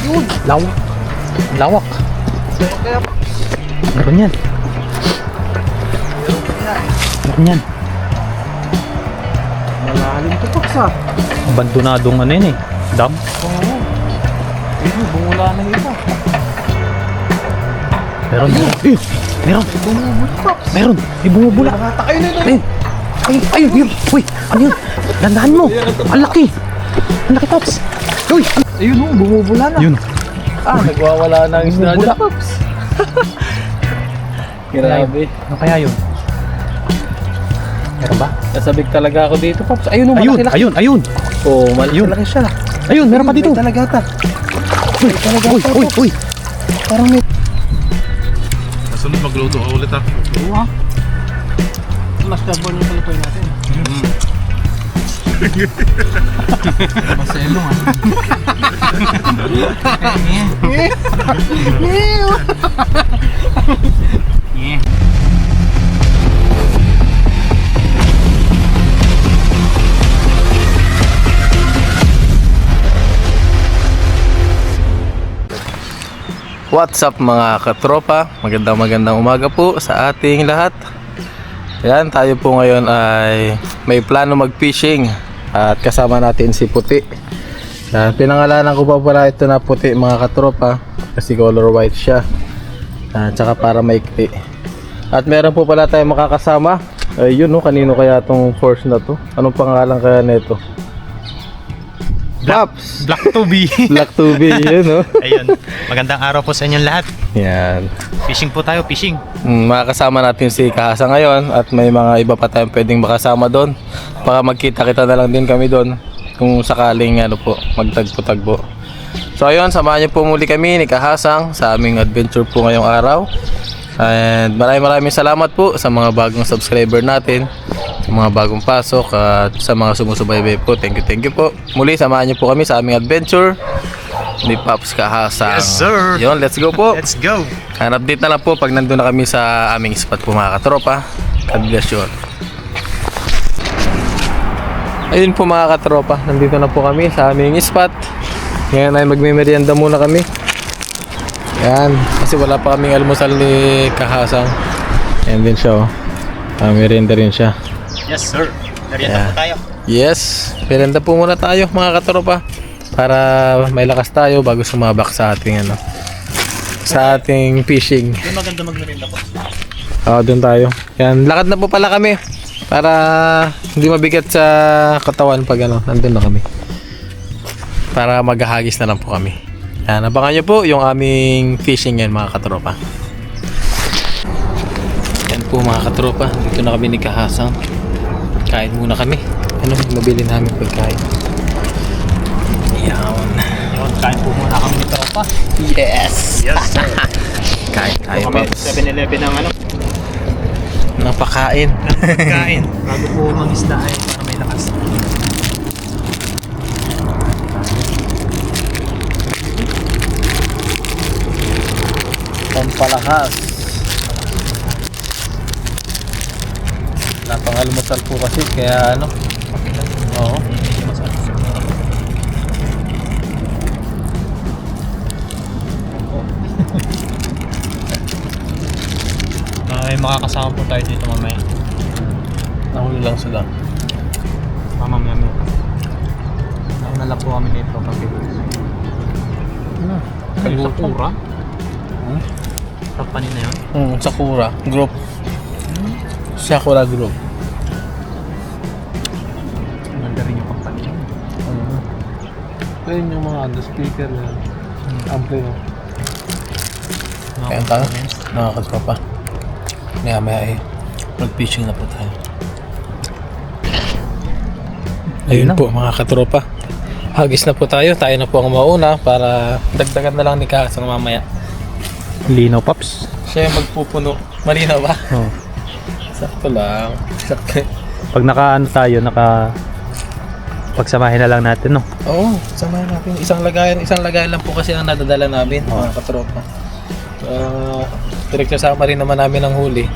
Yun. Lawak. Lawak. Kaya Meron yan. Meron yan. malalim to Pops ah. Abandonadong ano yun eh. Dam. Oo. Ayun, bumula na iba. Meron. Meron. Bumubula Pops. Meron. May bumubula. Nakatakay na ito. Ayun. Ayun. Ayun. Ayun. Uy. Ano yun? Dandahan mo. Ang laki. Ang laki, Pops. Uy. Ayun oh, bumubula na. Yun. Ah, nagwawala na ang isda Bumubula. dyan Pops. Grabe. Ano kaya yun? Meron ba? Nasabik talaga ako dito Pops. Ayun oh, Ayun. malaki-laki. Ayun. Ayun. Oh, Ayun. malaki siya. Ayun. Meron pa dito. May talaga ata. Uy. Uy. Uy. Uy. Parang may... Kasunod magluto ka ulit, ha? Oo ah. Mas carbon yung palutoy natin. Maselo ah. What's up mga katropa? Magandang umaga po sa ating lahat. Yan, tayo po ngayon ay may plano mag-fishing at kasama natin si Puti. Yan, pinangalanan ko pa pala ito na Puti mga katropa kasi color white siya. Yan, tsaka para maikli. At meron po pala tayong makakasama. Yun no, kanino kaya tong force na to? Anong pangalan kaya nito? Pops! Black Tubi. Black Tubi, yun no? Ayun. Magandang araw po sa inyong lahat. Yan. Fishing po tayo, fishing. Makakasama natin si Kahasa ngayon at may mga iba pa tayong pwedeng makasama doon. Baka magkita-kita na lang din kami doon kung sakaling ano po, magtagpo-tagpo. So ayun, samahan niyo po muli kami ni Kahasang sa aming adventure po ngayong araw. And maraming salamat po sa mga bagong subscriber natin, sa mga bagong pasok at sa mga sumusubaybay po. Thank you po. Muli samahan niyo po kami sa aming adventure ni Pops Kahasang. Yes, sir. Yun, let's go po. Let's go. And update na lang po pag nandun na kami sa aming spot po mga katropa. God bless you all. Ayun po mga katropa, nandito na po kami sa aming spot. Ngayon ay magme-merienda muna kami. Yan, kasi wala pa kaming almusal ni Kahasang. Ayan din siya oh. Merienda rin siya. Yes, sir. Merienda Yeah. po tayo. Yes, merienda po muna tayo mga katropa. Para may lakas tayo bago sumabak sa ating ano, sa ating fishing. Yung maganda magmerienda po. Doon tayo. Yan, lakad na po pala kami para hindi mabigat sa katawan pag ano, nandun na kami. Para maghahagis na lang po kami. Yan, abangan nyo po yung aming fishing yan mga katropa. Yan po mga katropa, dito na kami ni Kahasang. Kain muna kami. Ano mabili namin pagkain? Yan. Yun, kain po muna kami ni tropa. Yes! Yes, sir. Kain tayo Kami Pops. 7-Eleven ng ano, Napakain. kain. Bago po mag-isda ay para may lakas. Pampalakas. Napangalmusal po kasi kaya ano. Oo. May makakasama po tayo dito mamaya. Nahuli lang sila. Mamaya mo. Nauna lang po kami nito pag Sakura? Company na yun? Sakura Group. Sakura Group. Maganda rin yung company yun. Ayun yung mga speaker yan. Ampli no. Kaya Mga tayo. components. Nakakaspa pa. Maya mag-fishing na po tayo. Ayun po mga katropa. Hagis na po tayo. Tayo na po ang mauna para dagdagan na lang ni Kahasang mamaya. Lino Pops. Siya yung magpupuno. Malinaw ba? Oh. Sakto lang. Sakto. Pag naka-ano tayo, pagsamahin na lang natin, no? Oo, samahan natin. Isang lagayan lang po kasi ang nadadala namin, mga katropa. Direct sama rin naman namin ang huli.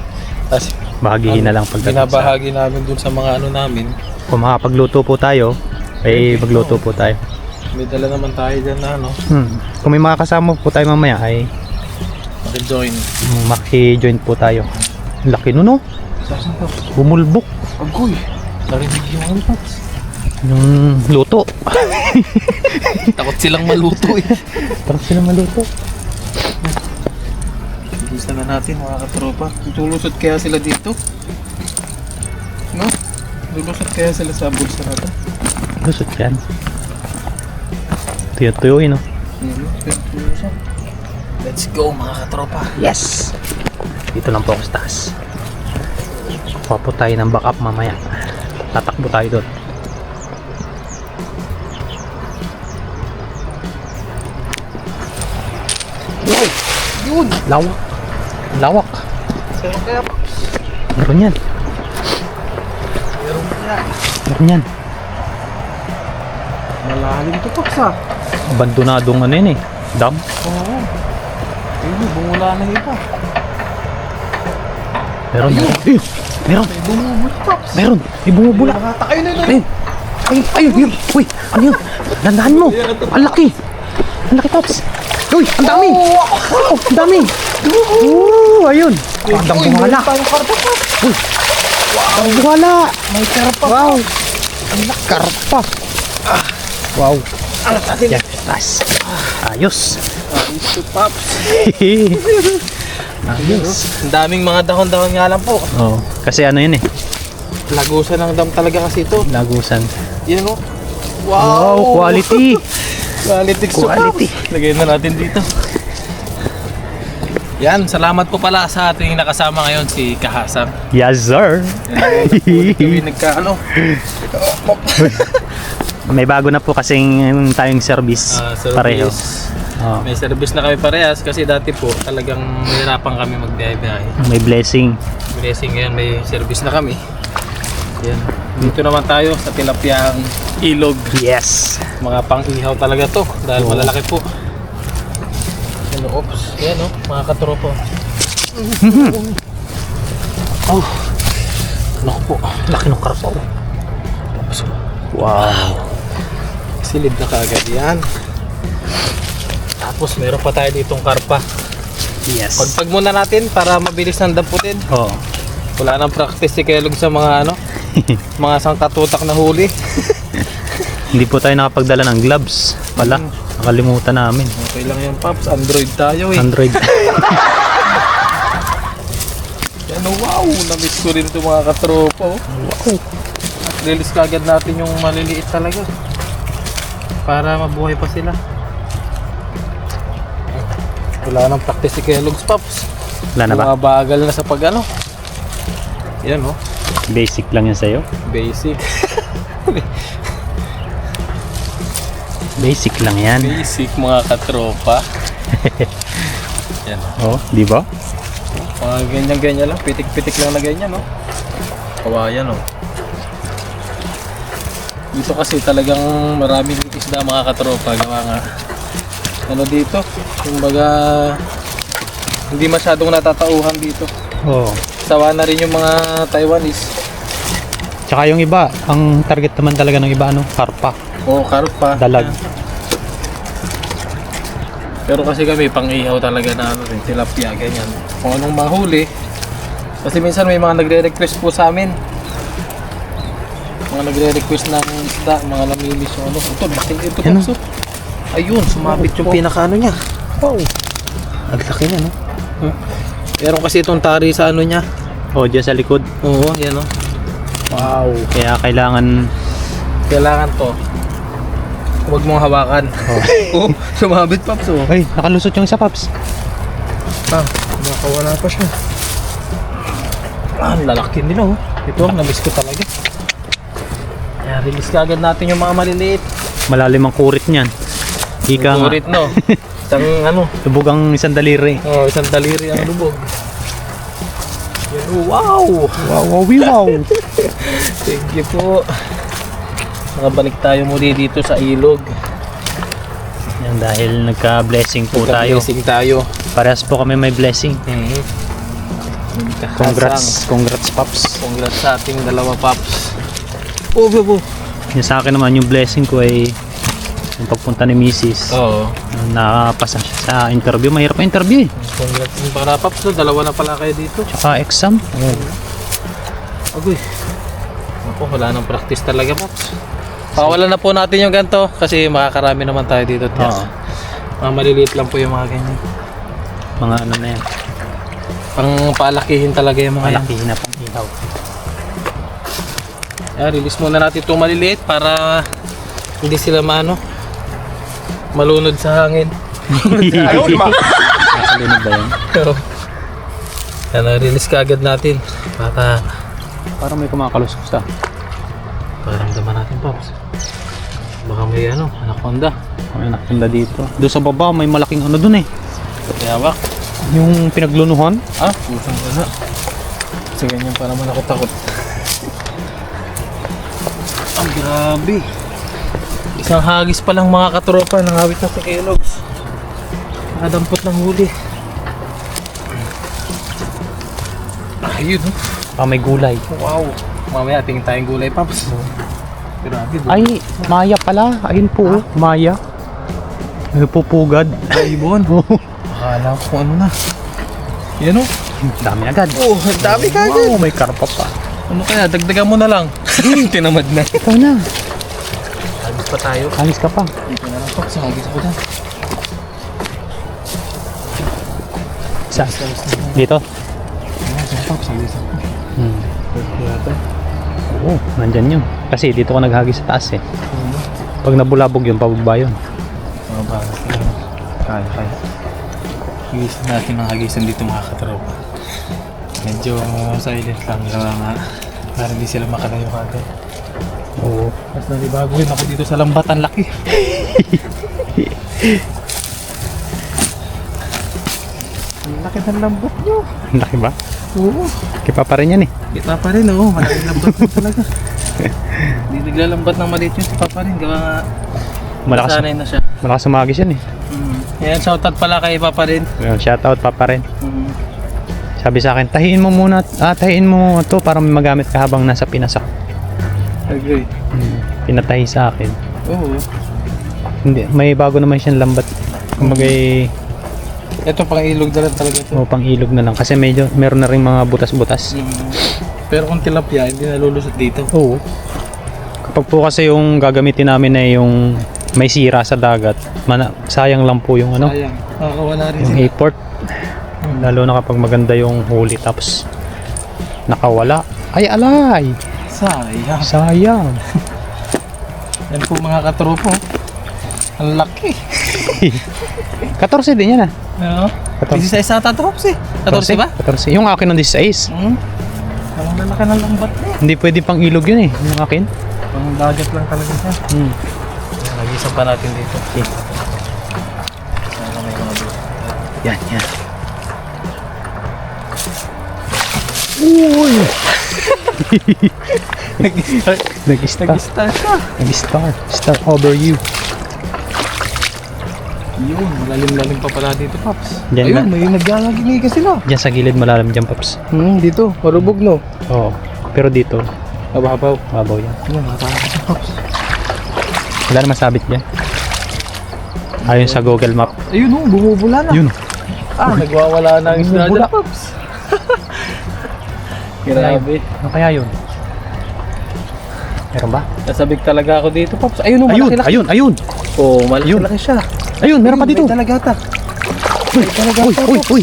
Tapos Bahagihin na lang pagdating sa... binabahagi namin dun sa mga ano namin. Kung makapagluto po tayo, ay magluto po tayo. May dala naman tayo dyan na ano, Kung may mga kasama po tayo mamaya ay join. maki-join po tayo. Laki nun, no? Saan to? Bumulbok. Agoy! Narinig yung ano, Pops. Yung luto. Takot silang maluto eh. Parang sila maluto. Bisa na natin mga katropa. Tulusot kaya sila dito? No? Tulusot kaya sila sa bulsa natin? Lusot yan. Tuyo-tuyuin, no? Let's go mga katropa. Yes! Dito lang po ako sa taas. Kuha po tayo ng backup mamaya. Tatakbo tayo doon. Wow! Yun! Lawak! Lawak! Pero kaya Meron yan. meron kaya. Meron yan. Malalim to Pops ah. Abandonadong ano yun eh. Dam. Oo. Ayun, bumula na iba. Meron. Ayun! Meron! May bumubot Pops. Meron! May bumubula! Nakatakay na yun. Ayun! Ayun! Ayun! Ayun! Uy! Ano yun? Dandahan mo! Ang laki! Ang laki, Tops! Uy! Ang dami! Wow! Ang dami! Ayun! Ang bungala! Uy! Ang bungala! May karpa. Wow! Ang karpa! Wow! Alat natin. Yan! Tas! Ayos! Ayos to Pops. Ayos! Ang daming mga dahon-dahon nga lang po. Oh, kasi ano yun eh. Lagusan ng dam talaga kasi ito. Lagusan. Yan o. Wow! Quality! Quality. Quality. Lagay na natin dito. Yan, salamat po pala sa ating nakasama ngayon si Kahasang. Yes, sir! Kami nagkaano. May bago na po kasing tayong service. Pareho. Oh, May service na kami parehas kasi dati po talagang mahirapan kami magbiyahe-biyahe. may blessing. Blessing ngayon may service na kami. Yan. Dito naman tayo sa tilapiyang ilog. Yes! Mga pang-ihaw talaga to dahil malalaki po. Yan o, oops. Yan o, mga katropo. Oh. Naku po. Laki ng karpa. Wow! Silid na kaagad yan. Tapos meron pa tayo ditong karpa. Yes! Pagpag muna natin para mabilis nang damputin. Oh. Wala nang practice si Kelog sa mga ano, mga sangkatutak na huli. Hindi po tayo nakapagdala ng gloves pala. Nakalimutan namin. Okay lang yan, Pops. Android tayo eh. Android. Yan, wow! Na-miss ko rin ito mga katropo. Wow! At release kagad natin yung maliliit talaga. Para mabuhay pa sila. Wala nang practice si Kellogg's, Pops. Wala na ba? Mga bagal na sa pag ano. Yan oh. Basic lang yan sa'yo. Basic. Basic lang yan. Basic mga katropa. Yan. Oh, di ba? Mga ganyan-ganyan lang. Pitik-pitik lang na ganyan, no? Kawayan, no? Dito kasi talagang maraming isda mga katropa. Gawa nga. Ano dito? Kumbaga, hindi masyadong natatauhan dito. Oh. Sawa na rin yung mga Taiwanese. Tsaka yung iba, ang target naman talaga ng iba, ano? Karpa. O, karpa. Dalag. Pero kasi kami, pang-ihaw talaga na ano rin, tilapia, ganyan. Kung anong mahuli. Kasi minsan may mga nagre-request po sa amin. Mga nagre-request ng isda, mga namimiss yung ano. Ito, laki ito. Ano? Kapso. Ayun, sumabit yung pinaka-ano niya. Wow! Ang laki na, no? Meron kasi itong tari sa ano niya. Oh, dyan sa likod. Oo, yan o. Wow! Kaya kailangan... Kailangan to. Huwag mong hawakan. Oh, sumabit, Pops. Oh. Ay, nakalusot yung isa, Paps. Ah, nakawala pa siya. Ah, ang lalaki nila oh. Ito, na-miss ko talaga. Kaya release ka agad natin yung mga maliliit. Malalim ang kurit niyan. Ika nga. Kurit, no? Isang ano. Lubog ang isang daliri. Oh, isang daliri ang lubog. Yan, oh, wow! Wow, wow, wow! Thank you po. Nakabalik tayo muli dito sa ilog. Yan, dahil nagka-blessing po tayo. Blessing tayo. Parehas po kami may blessing. Congrats. Congrats, Paps. Congrats sa ating dalawa, Pops. Oh. Yung sa akin naman, yung blessing ko ay yung pagpunta ni Mrs. Oo. Nakapasa siya sa interview. Mahirap ang interview eh. Congrats para Paps, no? Dalawa na pala kayo dito. Tsaka exam. Agoy. Ako, wala nang practice talaga, Paps. Pakawalan na po natin yung ganito kasi makakarami naman tayo dito. Oo. Mga maliliit lang po yung mga ganyan. Mga ano na yan. Pang paalakihin talaga yung mga yan. Malaki na pang ilaw. Release muna natin itong maliliit para hindi sila malunod sa hangin. Nakalunod ba yan? Yan, release ka agad natin para Parang may kumakalusok sa. paramdaman natin, Pops. Baka may anaconda. May nakanda dito. Doon sa baba may malaking ano dun eh. Yawak. Yung pinaglunuhan. Pusang gana. Kasi ganyan pa naman ako takot. Ang grabe. Isang hagis pa lang mga katropa, nangawit na sa Kellogg's. Nakadampot ng huli. Ayun, May gulay. wow. Mamaya tingin tayong gulay, Paps. Grabe, Ay, maya pala. Ayun po, maya. Nagpupugad. ibon. Akala ko ano na. Yan o. Dami agad. Ang dami kagad. Wow, may karpa pa. Ano kaya, dagdagan mo na lang. Tinamad na. Ikaw na. Hagis pa tayo. Alis ka pa. Dito na lang, Paps. Hagis ako dyan. Saan? Dito? Paps, hagis ako. Oo, nandyan yun. Kasi dito ka naghagis sa taas eh. Pag nabulabog yun, pababa yun. Mga bagas lang. Kaya. Hagisan natin ang hagisan dito mga katropa. Medyo silent lang nga. Para hindi sila makalayo agad. Oo. Mas nalibaguin ako dito sa lambatan laki. Ang laki ng lambat nyo. Ang laki ba? Oo. Kipa pa rin yan eh. Kita pa rin oo. Malaking lambat mo talaga. Hindi naglalambat ng maliit yun. Kita pa rin. Gawa nga. Malakas, Sanay na siya. malakas sumagis yan eh. Yan, shoutout pala kay Papa rin. Shoutout pa pa rin. Sabi sa akin, tahiin mo muna, tahiin mo to para may magamit ka habang nasa Pinas ako. Agree. Pinatahi sa akin. Oo. Hindi, may bago naman siyang lambat. Kumagay, Ito pang ilog na lang talaga ito. pang ilog na lang. Kasi medyo, meron na rin mga butas-butas. Pero kung tilapia, hindi nalulusot dito. Oo. Kapag po kasi yung gagamitin namin ay yung may sira sa dagat, sayang lang po yung ano, Sayang. Nakakawala rin yung sila. import. Lalo na kapag maganda yung huli tapos nakawala. Ay alay! Sayang. Sayang! Yan po mga katropo. Ang laki. 14 din yan ah. Ano? 14. 16 sa tatrops eh. 14 ba? 14. Yung akin ng 16. Ang lalaki ng lambat na eh. Hindi pwede pang ilog yun eh. Yung akin. Pang dagat lang talaga siya. Nag-isang pa natin dito. Okay. Sana may mga dito. Yan, yan. Uy! Nag-start. Nag-star. Nag-start ka. Nag-star. Star over you. Yun, malalim-lalim pa pala dito, Paps. Diyan Ayun, na. may naglalagimiga sila. Diyan sa gilid malalim dyan, Paps. Dito. Marubog, no? Oo. Pero dito, Mababaw. mabaw yan. Ano, matakot si Paps. Wala naman sabit yan. Ayon sa Google Map. Ayun, oh, bumubula na. Yun. Nagwawala na ang isda Bumubula. dyan, Paps. Grabe. Ano kaya yun? Meron ba? Nasabik talaga ako dito, Paps. Ayun, oh, Ayun, malaki-laki. ayun, ayun. Oh, malaki-laki siya. Ayun, meron pa dito. May dalagata. Uy, uy, uy, uy.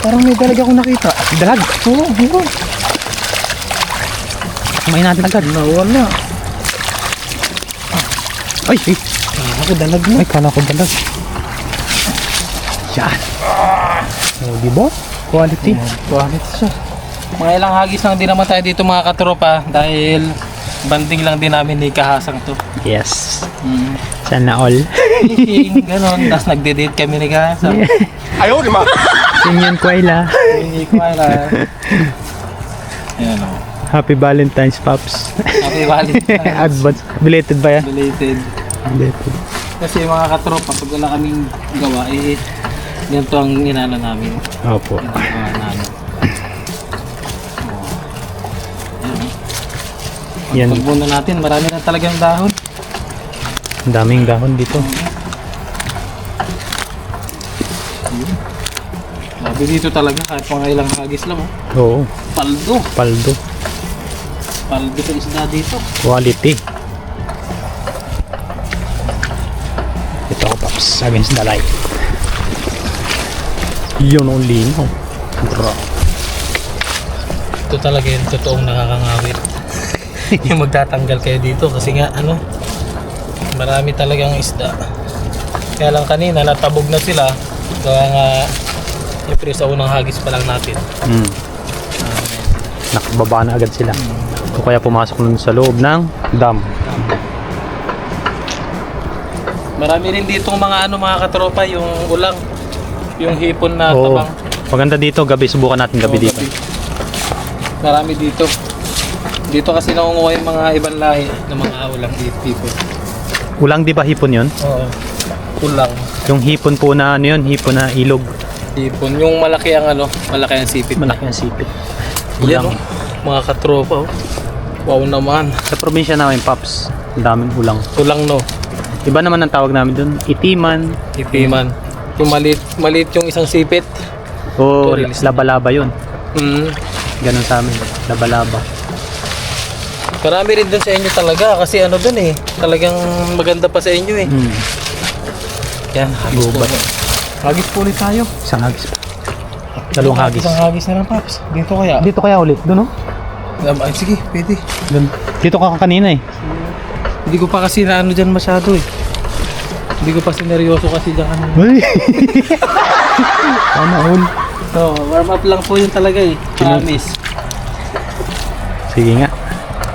Parang may dalaga akong nakita. Dalag. Oo, yun. Kumain natin agad. Nawala. Ay, ay. Ako dalag na. Ay, kala ko dalag. Yan. Oh, di ba? Quality. Quality siya. Mga ilang hagis lang din naman tayo dito mga katropa dahil banding lang din namin ni Kahasang to. Yes. Sana all. Fishing, ganon. Tapos nagde-date kami ni Kahasang. Ayaw, di ma! Sinyan Kuwaila. Hindi ko alam. Ayan o. Happy Valentine's, Pops. Happy Valentine's. Advance. Belated ba yan? Belated. Belated. Kasi mga katropa, pag wala kaming gawa, ganito ang inano namin. Opo. Ginagawa namin. Yan. Pag muna natin, marami na talagang dahon. Ang daming dahon dito. Sabi dito talaga kahit mga ilang hagis lang. Oo, Paldo. paldo. Paldo sa isda dito. Quality. Ito ako, Paps, against the light. Yun ang lino. Bro. Ito talaga yung totoong nakakangawit. Yung magtatanggal kayo dito kasi nga marami talagang isda. Kaya lang kanina natabog na sila. Kaya nga siyempre sa unang hagis pa lang natin. Nakababa na agad sila. O kaya pumasok nun sa loob ng dam. Marami rin ditong mga mga katropa, yung ulang, yung hipon na Oo. tabang. Maganda dito, gabi. Subukan natin gabi Oo, dito. Marami dito. Dito kasi nakunguha yung mga ibang lahi ng mga ulang dito. Ulang, di ba hipon yun? Oo. Ulang. Yung hipon po na ano yun, hipon na ilog. Hipon. Yung malaki ang malaki ang sipit. Malaki ang sipit. Yan, Ulang. mga katropa. Wow naman. Sa probinsya namin, Paps, ang daming ulang. Ulang no. Iba naman ang tawag namin doon, itiman. Itiman. Yung maliit yung isang sipit. O Ito, release. laba-laba yun. Ganun sa amin, laba-laba. Marami rin dun sa inyo talaga kasi dun talagang maganda pa sa inyo Yan, hagis po. Gubat. Hagis po ulit tayo. Isang hagis. Dalawang hagis. Isang hagis na lang, Paps. Dito kaya? Dito kaya ulit, doon, no? Ay, sige, pwede. Doon. Dito ka kanina eh. Hindi ko pa kasi na dyan masyado Hindi ko pa sineryoso kasi dyan Uy! Sana all. So, warm up lang po yun talaga Promise. Sige nga,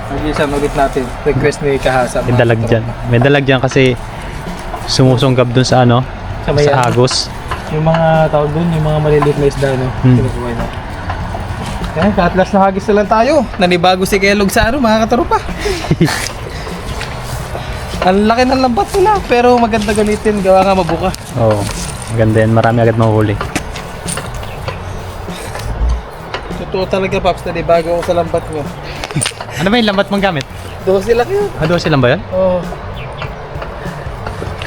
Mag-isang ulit natin. Request ni Kahasa. may dalag dyan. May dalag dyan kasi sumusunggab dun sa ano, Sa may sa agos. Yung mga tawag dun, yung mga maliliit na isda, kinukuha na. Kaya, katlas na hagis na lang tayo. Nanibago si Kelog sa mga katropa. Ang laki ng lambat nila, pero maganda gamitin, gawa nga mabuka. Oo, maganda yan. Marami agad mahuhuli. Totoo talaga, Paps, nanibago ako sa lambat mo. Ano ba yung lambat mong gamit? 12 lang yun. Ano silang ba yan? Oo.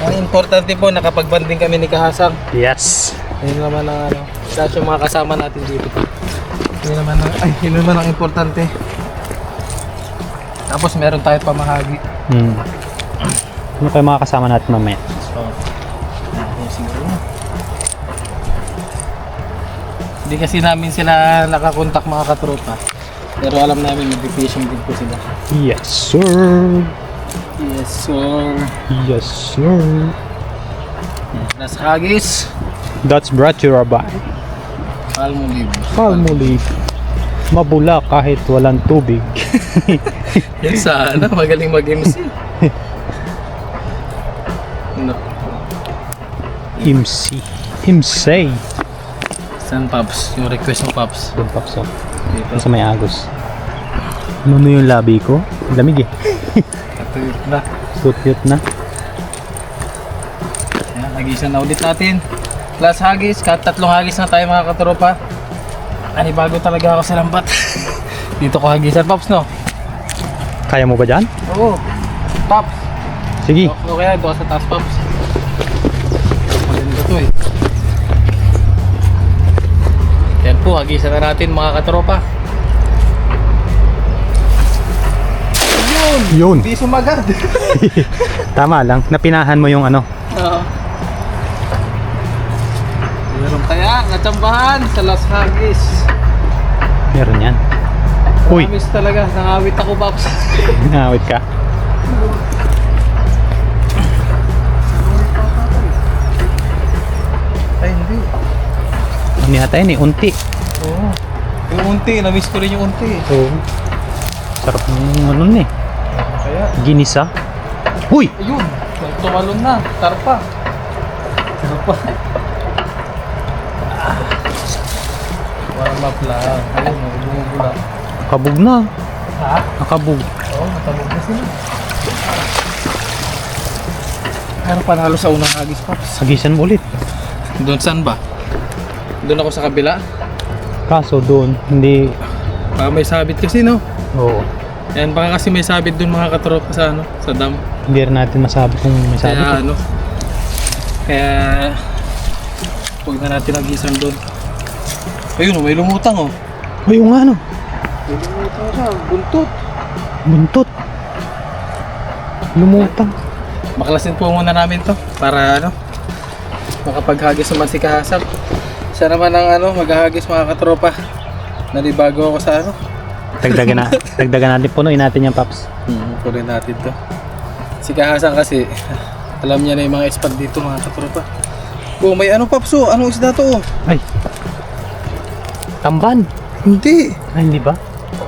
Ang importante po, nakapag-banding kami ni Kahasang. Yes. Yun naman ang Tapos yung mga kasama natin dito. Yun naman ang importante. Tapos meron tayo pamahagi. Ano kayo mga kasama natin mamaya? Siguro. Hindi kasi namin sila nakakontak mga katropa. Pero alam namin mag-fishing din po sila. Yes, sir. Yes, sir. Yes, sir. Nas hagis. That's brought to you by Palmolive. Palmolive. Mabula kahit walang tubig. Yan sana, magaling mag-MC. No. MC. Imsay. Saan, Paps? Yung request mo, Paps? Yung pakso. Dito. Sa may agos. Ano na yung labi ko? Lamig eh. Katuyot na. Sutyot na. Ayan, hagisan na ulit natin. Plus hagis, kahit 3 hagis na tayo mga katropa. Bago talaga ako sa lambat. Dito ko hagisan, Paps, no? Kaya mo ba dyan? Oo. Paps. Sige. Okay, doon sa taas, Paps. Maganda to Yan po, hagisan na natin mga katropa. Yun. Hindi sumagad. Tama lang. Napinahan mo yung ano. Oo. Meron kaya, natsambahan sa Las Hagis. Meron yan. Uy. Promise talaga, nangawit ako, Paps. Nawit ka. Ay, hindi. Ano yata yun eh? Unti. Oo. Yung unti, na-miss ko rin yung unti. Oo. Sarap ng ano eh. Kaya, Ginisa. Uy! ayun. Tumalon na. Tarpa. Tarpa. Warm up lang. Ayun, bumubula. Nakabog na. Ha? Nakabog. Oo, natabog na sila. Pero panalo sa unang hagis, Paps. Hagisan mo ulit. Doon saan ba? Doon ako sa kabila. Kaso doon, hindi. Baka may sabit kasi, no? Oo. Yan, baka kasi may sabit doon mga katropa sa sa dam. Hindi rin natin masabi kung may sabit. Kaya ano, kaya huwag na natin nagisan doon. Ayun, may lumutang oh. Ay, yung ano? May lumutang siya, buntot. Buntot. Lumutang. Maklasin po muna namin to para ano, makapaghagis naman si Kahasap. Siya naman ang ano, maghahagis mga katropa. Nalibago ako sa ano. Dagdagan natin, punuin natin yung Paps. Punin natin to. Si Kahasan kasi, alam niya na yung mga spot dito mga katropa. Oh, may ano Papso? Anong isda to? Ay. Tamban. Hindi. Ay, hindi ba?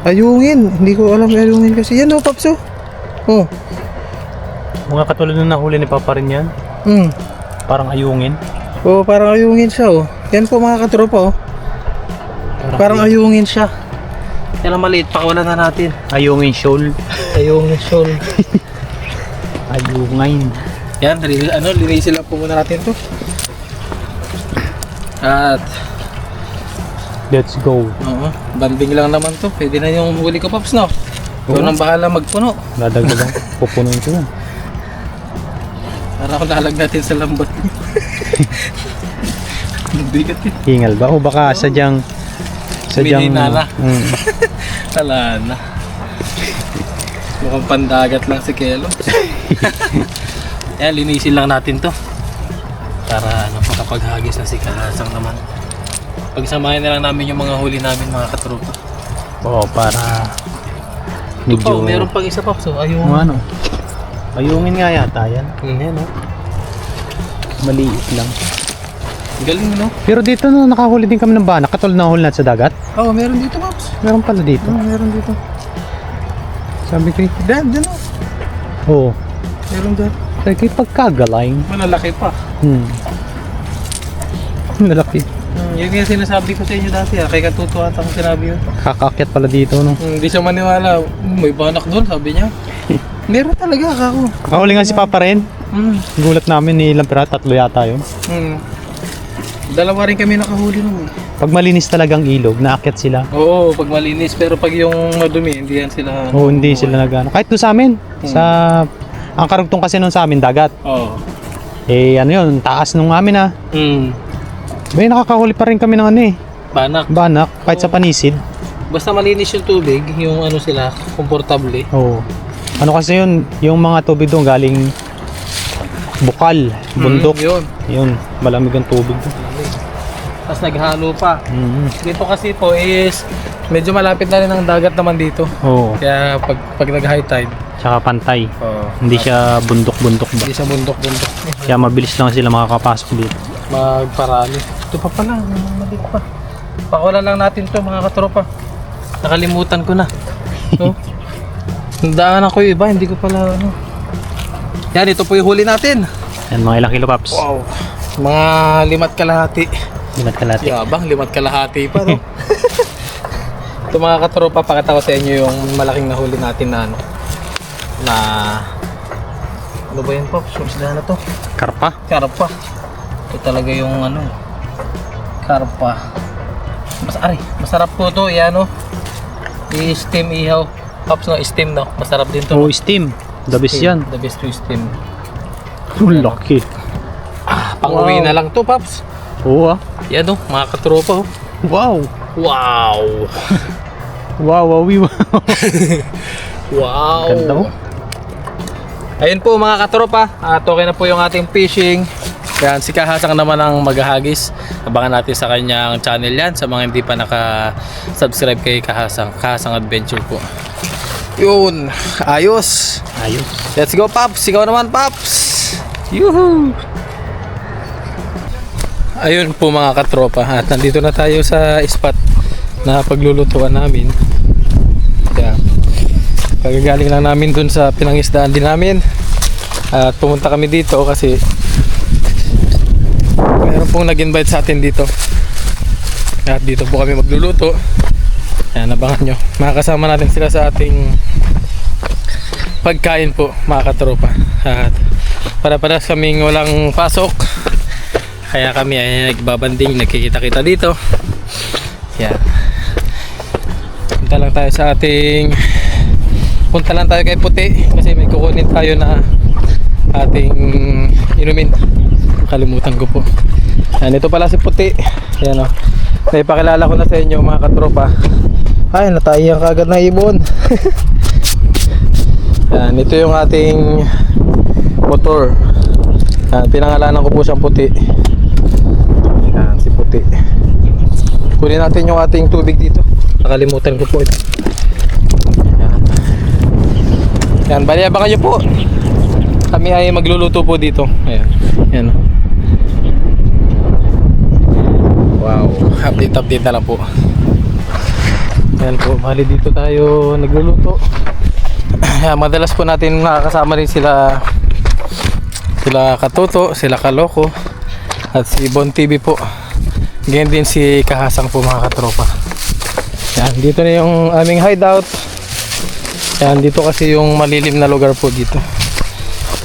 Ayungin. Hindi ko alam ayungin kasi. Yan oh, Papso. Oh. Mga katulad nung nahuli ni Papa rin yan. Parang ayungin. Oh, parang ayungin siya oh. Yan po mga katropa oh. Parang ayungin siya. Yan ang maliit, pakawalan na natin. Ayungin shoal. Ayungin shoal. Ayungin. Yan, linisin lang po muna natin to. At Let's go. oo, banding lang naman to. Pwede na yung huli ko, Paps, no? Ikaw nang bahala magpuno. Dadagdagan. Pupunuin ko yan. Para ako lalag natin sa lambat. Bigat eh. Hingal ba? O baka sadyang Minina na. Mm. Wala na. Mukhang pandagat lang si Kelo. Yan, linisin lang natin to. Para ano, makapaghagis na si Kalasang naman. Pagsamahin na lang namin yung mga huli namin mga katropa. Oo, para Medyo... medyo... meron pang isa pa. So, ayun. Ano? Ayungin nga yata yan. Yan, no? Maliit lang. Galing, no? Pero dito no, nakahuli din kami ng banak. Katulad na huli natin sa dagat. Oo, meron dito, Pops. Meron pala dito. Meron dito. Sabi ko, Dan, oh. oo. Meron dyan. Sabi ko, pagkagaling. Malalaki pa. Malaki. Yun yung sinasabi ko sa inyo dati, kay Katuto ata kung sinabi yun. Kakakyat pala dito, no? Hindi siya maniwala. May banak doon, sabi niya. Meron talaga ako. Nakahuli nga si Papa rin. Gulat namin ni ilang pira, 3 yata yun. Dalawa rin kami nakahuli nun. Pag malinis talagang ilog, naakyat sila. Oo, pag malinis. Pero pag yung madumi, hindi yan sila... Oo, hindi sila nagano. Kahit doon sa amin, sa... Ang karugtong kasi nun sa amin, dagat. Oo. Eh, ano yun, taas nung amin ah. May nakakahuli pa rin kami ng ano eh. Banak. Banak, kahit sa panisid. Basta malinis yung tubig, yung ano sila, komportable. Oo. Ano kasi yun, yung mga tubig doon galing bukal, bundok. Yun. Yun, malamig ang tubig doon. Tapos naghalo pa. Dito kasi po is medyo malapit na rin ang dagat naman dito. Oo. Kaya pag nag-high tide, Tsaka pantay. hindi Hindi siya bundok-bundok ba? siya bundok-bundok. Kaya mabilis lang sila makakapasok dito. Magparami. Ito pa pala, maliit pa. Pakawalan lang natin to mga katropa. Nakalimutan ko na. So, daanan ko yung iba, hindi ko pala ano. Yan, ito po yung huli natin. Yan, mga ilang kilo paps. Wow. Mga 5 kalahati. Limat kalate. Yabang, 5 kalahati pa, no? Ito mga katropa, pakita ko sa inyo yung malaking nahuli natin na ano. Na... Ano ba yun, Pops? Yung isda na to? Karpa. Karpa. Ito talaga yung ano. Karpa. Masarap po to, yan o. I-steam ihaw. Pops, no, steam, no? Masarap din to. Oo, steam. The best yan. The best to steam. Laki. Pang-uwi na lang to, Pops. Oo ah. Yan o, mga katropa, oh. Wow. Wow! Wow, wow, wow. Wow! Ganda mo. Ayun po mga katropa, at okay na po yung ating fishing. Yan, si Kahasang naman ang maghahagis. Abangan natin sa kanyang channel yan sa mga hindi pa naka-subscribe kay Kahasang. Kahasang Adventure po. Yun, ayos. Ayos. Let's go, Paps. Ikaw naman, Paps. Yuhu! Ayun po mga katropa, at nandito na tayo sa spot na paglulutuan namin. Kaya, pagagaling lang namin dun sa pinangisdaan din namin. At pumunta kami dito kasi meron pong nag-invite sa atin dito. At dito po kami magluluto. Ayan, abangan nyo. Makakasama natin sila sa ating pagkain po mga katropa. At para-paras kaming walang pasok. Kaya kami ay nagbabanding, nagkikita-kita dito. Yan. Punta lang tayo kay Puti kasi may kukunin tayo na ating inumin. Kalimutan ko po. Yan, ito pala si Puti. Yan o. Naipakilala ko na sa inyo mga katropa. Ay, natayang kagad na ibon. Yan, ito yung ating motor. Yan, pinangalanan ko po siyang Puti. Yan, si Puti. Kunin natin yung ating tubig dito. Nakalimutan ko po ito. Yan. Yan, bali abangan nyo po. Kami ay magluluto po dito. Ayan. Yan. Wow, update na lang po. Ayan po, bali dito tayo nagluluto. Ayan, madalas po natin nakakasama rin sila Katuto, sila Kaloko, at si Bon TV po. Ganyan din si Kahasang po mga katropa. Ayan, dito na yung aming hideout. Ayan, dito kasi yung malilim na lugar po dito.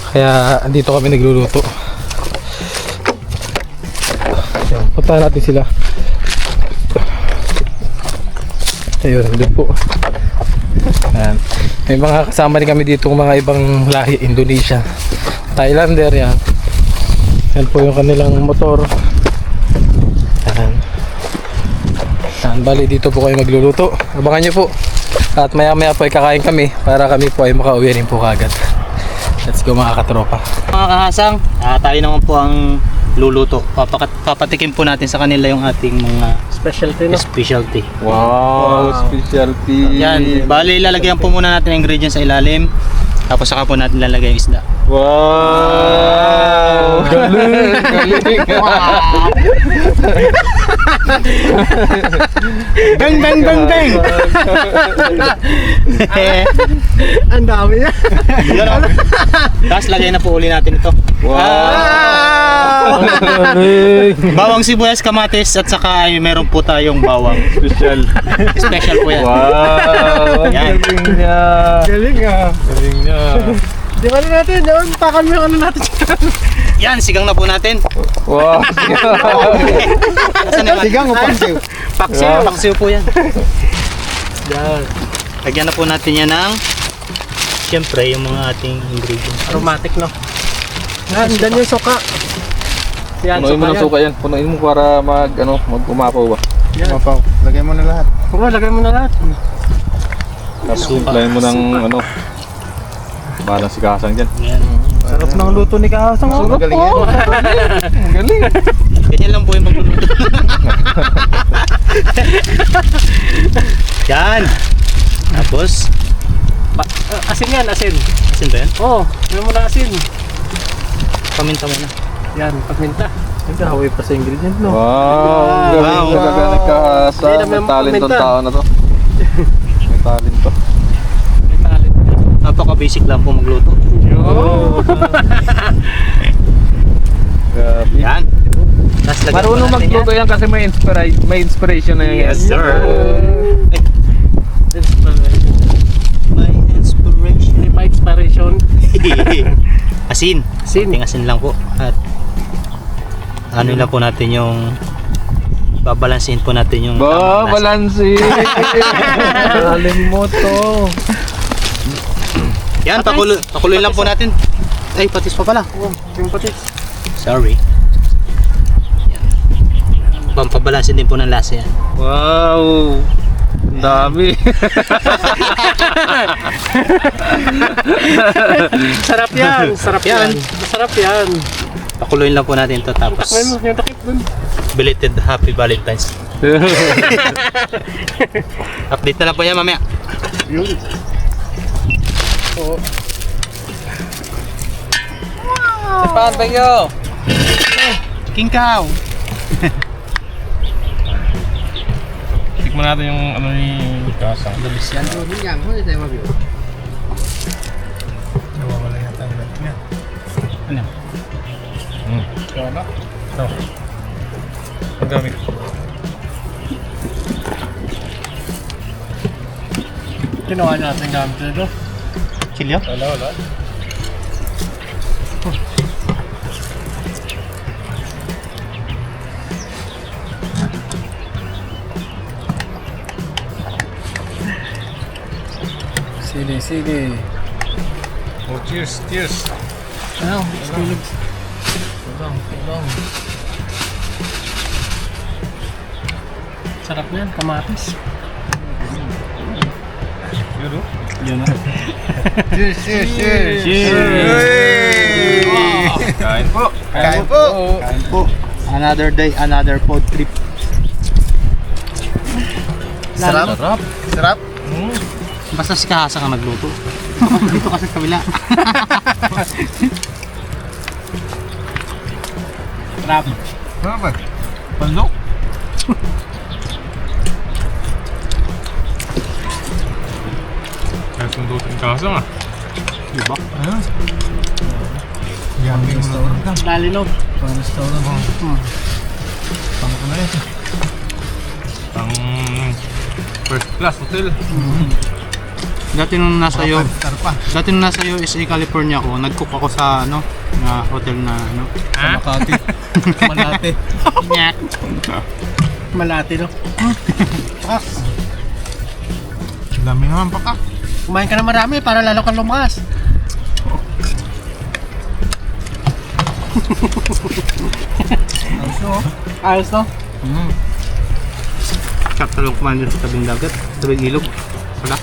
Kaya dito kami nagluluto. Ayan, puntahan natin sila. Ayun, doon po. Ayan. May mga kasama rin kami dito mga ibang lahi, Indonesia, Thailander, yan. Yan po yung kanilang motor. Ayan. Ayan, bali dito po kayo magluluto. Abangan nyo po. At maya maya po ay kakain kami para kami po ay makauwi rin po kagad. Let's go mga katropa. Mga kahasang, tayo naman po ang luluto. Papatikim po natin sa kanila yung ating mga specialty. Wow, specialty. Yan, bali lalagyan po muna natin ang ingredients sa ilalim. Tapos saka po natin lalagay yung isda. Wow! Galing! Bang bang bang bang! Ang dami niya. Tapos lagay na po uli natin ito. Wow! Bawang sibuyas, kamatis at saka ay meron po tayong bawang. Special po yan. Wow! Yan. Galing niya! Galing ah. Galing niya! Di ba natin? Yun, takan mo yung ano natin. Yan, sigang na po natin. Wow! Sigang o paksiw? Paksiw. Paksiw po yan. Yan. Lagyan na po natin yan ng siyempre yung mga ating ingredients. Aromatic no? Yan, dyan yung suka. Yan, Punuin mo ng suka yan. Punuin mo para mag-umapaw ba? Yan. Mapaw, lagay mo na lahat. Oo, lagay mo na lahat. Tapos simplahin mo ng parang si Kasang dyan. Yan. Sarap ng luto ni Kahasang. Sarap po! Galing! Ganyan lang po yung magluluto. Yan. Tapos, Asin yan, asin. asin ba yan? Oo, may mo na asin. Paminta muna. Yan, pagminta. Nagkahaway pa sa ingredient, no? Wow! Wow. Galing talaga ni Kasang. Hindi na May may talent tong paminta. tao na to. May talent to. May talent. Napaka-basic lang po magluto. Oh. Grabe. Yan. Tapos lagyan Marunong po natin magluto yan kasi may inspiration na yan. Yes, sir. Ay, may inspiration. Hindi pa expiration. Asin. Asin. Ating asin lang po. At ano lang po natin yung babalansin po natin yung tamang lasa. Balansi! Galing mo to. Yan, pakuloy lang po natin. Ay, patis pa pala. Oh, yung patis. Sorry. Yan. Pampabalansin din po ng lasa yan. Wow! Ang dami. Sarap yan. Sarap yan. Sarap yan. Pakuloyin lang po natin to tapos Takay mo, yung takip dun. belated Happy Valentine's. Update na lang po yan mamaya. Yun. Oo. Tepan, Pengyo! King Cow! Tikman natin yung ano ni Kasang. Labis yan. Nawawala yata ang lahat niya. Ano? Kaya na? Ito. Ang gamit. Ginawa natin yung gamit nito. Chilyo? Wala. Sige. Oh, cheers. Ano? Tulog. Tulong. Sarap yan, kamatis. Yun na. Kain po. Kain po. Another day, another food trip. Sarap. Sarap. Basta si Kahasa ka magluto. Dito ka sa kabila. Sarap. Sarap ba? Pandok. Kaya sundot ang kasa nga. Diba? Yummy restaurant ka. Lalinog. Pang first class hotel. Dati nung nasa iyo, Star pa. dati nung nasa USA, California ako, nag-cook ako sa na hotel na Ha? Makati. Malate. Malati no. Dami naman pa ka. Kumain ka na marami para lalo kang lumakas. Ayos no? Sarap talong kumain dito sa tabing dagat, tabing ilog. Wala.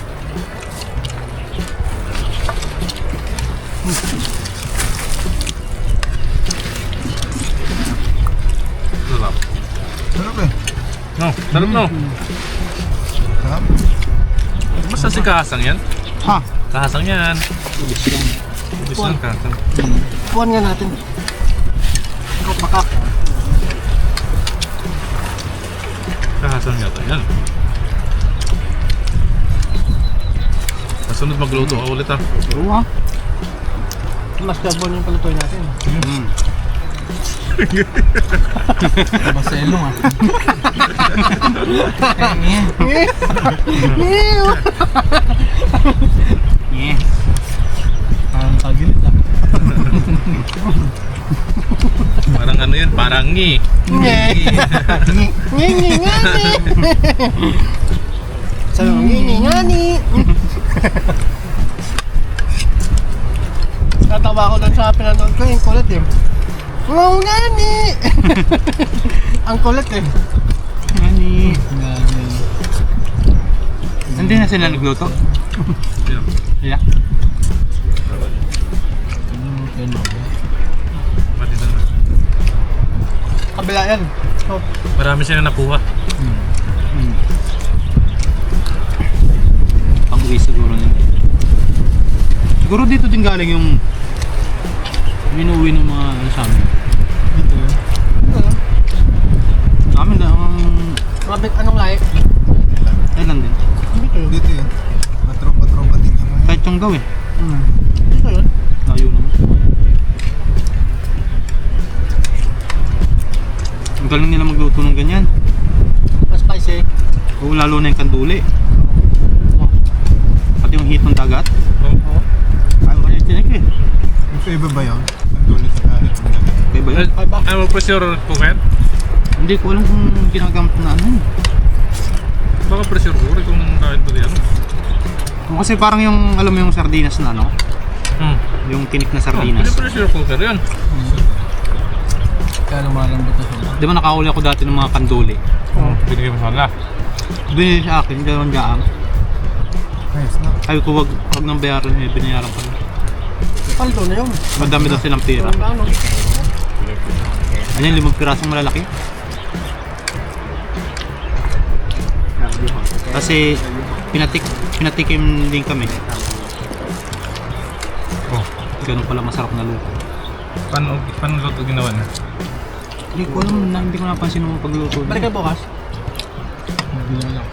Sarap. Sarap eh. No, sarap no. Sarap. Basta si Kahasang yan. Ha? Kahasang yan. Ubis yan. Ubus lang Kahasang. Puan nga natin. Ikaw pakak. Kahasang yata yan. Kasunod magluto ka ulit ha. Oo ha. Mas kabon yung palutoy natin. Maselo ah. Parang kagilit ah. Parang ano yun, parang ngi. Sabi mo, ngingingani. Tatawa ko doon sa pinanood ko, yung kulit eh. Ngani! Ang kulit eh. Ngani. Hindi na sila nagluto. Yeah. Pati doon. Kabila yan. Oh. Marami sila nakuha. Pag-uwi siguro nila. Siguro dito din galing yung minuwi ng mga ano sa amin. Dito yun. Sa amin na anong lahi? Thailand din. Dito yun. Matropa-tropa din yung mga. Kahit yung gawin. Dito yun. Layo naman. Ang galing nila magluto ng ganyan. Mas spicy. Oo, lalo na yung kanduli. Pati yung heat ng dagat. Oo. Ay, wala yung tinik eh. Magkaiba ba yun? Ang dulit sa kahit ng dagat. Okay ba yun? Ano mo pressure cooker? Hindi ko alam kung ginagamit na ano yun. Baka pressure cooker kung kahit ba yan. Kasi parang yung, alam mo yung sardinas na ano? Yung tinik na sardinas. Hindi pressure cooker yan. Kaya lumalambot na sila. Di ba nakahuli ako dati ng mga kanduli? Binigay mo sana. Binili sa akin, dalawang gaang. Ayos na. Sabi ko wag nang bayaran eh, binayaran ko na. Paldo na yun. Madami daw silang pera. Ayan, 5 pirasong malalaki. Kasi pinatikim din kami. Oh. Ganun pala masarap na luto. Paano luto ginawa na? Hindi ko alam, hindi ko napansin nung pagluto. Balik ka bukas. Hindi na lang.